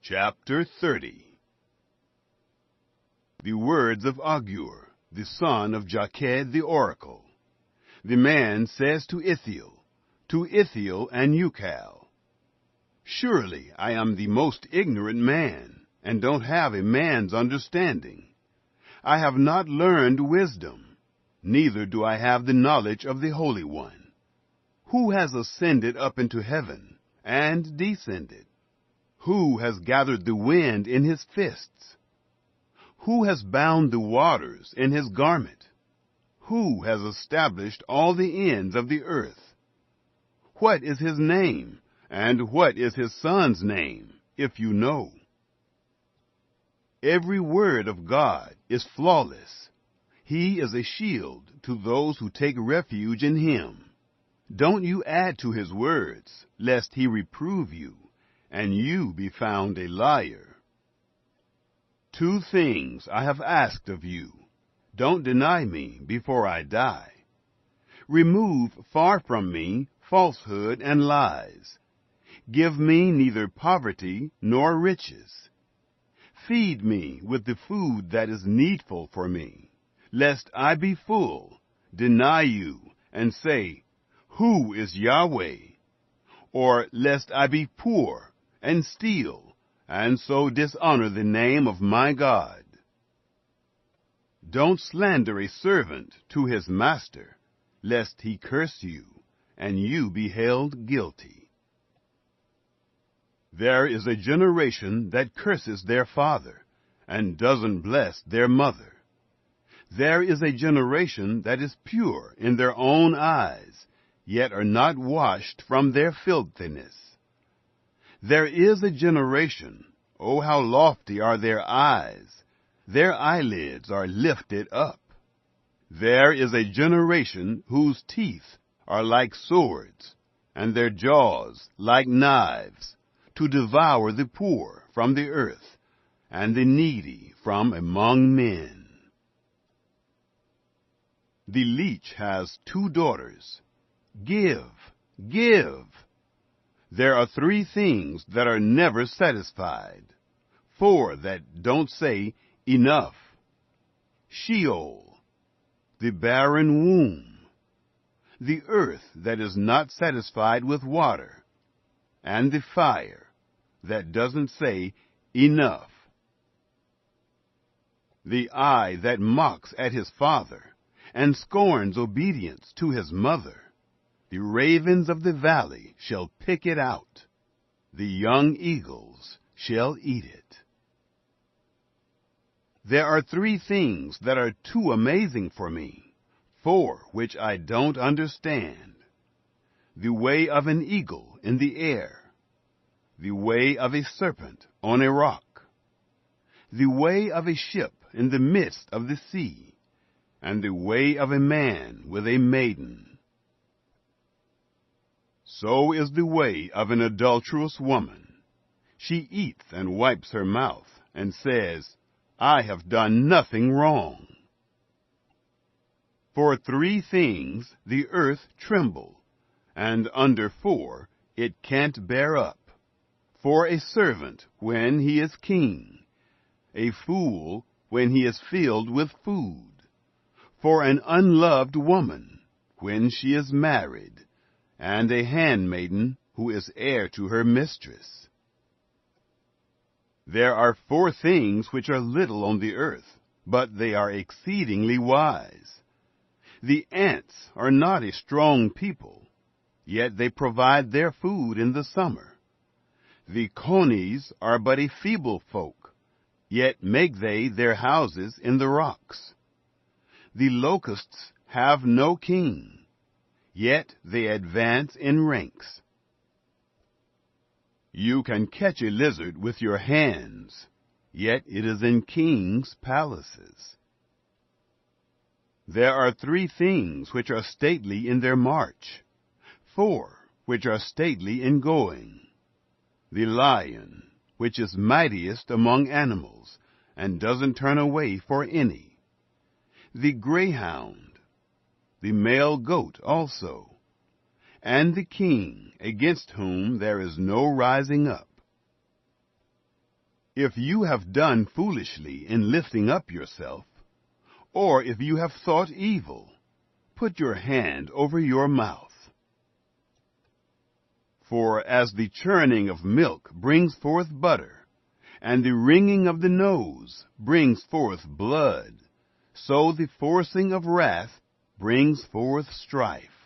Chapter 30. The words of Agur, the son of Jakeh the oracle. The man says to Ithiel and Ucal, Surely I am the most ignorant man, and don't have a man's understanding. I have not learned wisdom, neither do I have the knowledge of the Holy One. Who has ascended up into heaven, and descended? Who has gathered the wind in his fists? Who has bound the waters in his garment? Who has established all the ends of the earth? What is his name, and what is his son's name, if you know? Every word of God is flawless. He is a shield to those who take refuge in him. Don't you add to his words, lest he reprove you, and you be found a liar. 2 things I have asked of you. Don't deny me before I die. Remove far from me falsehood and lies. Give me neither poverty nor riches. Feed me with the food that is needful for me, lest I be full, deny you, and say, Who is Yahweh? Or lest I be poor, and steal, and so dishonor the name of my God. Don't slander a servant to his master, lest he curse you, and you be held guilty. There is a generation that curses their father, and doesn't bless their mother. There is a generation that is pure in their own eyes, yet are not washed from their filthiness. There is a generation, oh how lofty are their eyes, their eyelids are lifted up. There is a generation whose teeth are like swords, and their jaws like knives, to devour the poor from the earth, and the needy from among men. The leech has 2 daughters. Give, give. There are 3 things that are never satisfied, 4 that don't say enough. Sheol, the barren womb, the earth that is not satisfied with water, and the fire that doesn't say enough. The eye that mocks at his father, and scorns obedience to his mother. The ravens of the valley shall pick it out. The young eagles shall eat it. There are 3 things that are too amazing for me, 4 which I don't understand. The way of an eagle in the air, the way of a serpent on a rock, the way of a ship in the midst of the sea, and the way of a man with a maiden. So is the way of an adulterous woman. She eats and wipes her mouth, and says, I have done nothing wrong. For 3 things the earth tremble, and under 4 it can't bear up. For a servant when he is king, a fool when he is filled with food. For an unloved woman when she is married, and a handmaiden who is heir to her mistress. There are 4 things which are little on the earth, but they are exceedingly wise. The ants are not a strong people, yet they provide their food in the summer. The conies are but a feeble folk, yet make they their houses in the rocks. The locusts have no king, yet they advance in ranks. You can catch a lizard with your hands, yet it is in kings' palaces. There are 3 things which are stately in their march, 4 which are stately in going. The lion, which is mightiest among animals, and doesn't turn away for any. The greyhound, the male goat also, and the king against whom there is no rising up. If you have done foolishly in lifting up yourself, or if you have thought evil, put your hand over your mouth. For as the churning of milk brings forth butter, and the wringing of the nose brings forth blood, so the forcing of wrath brings forth strife.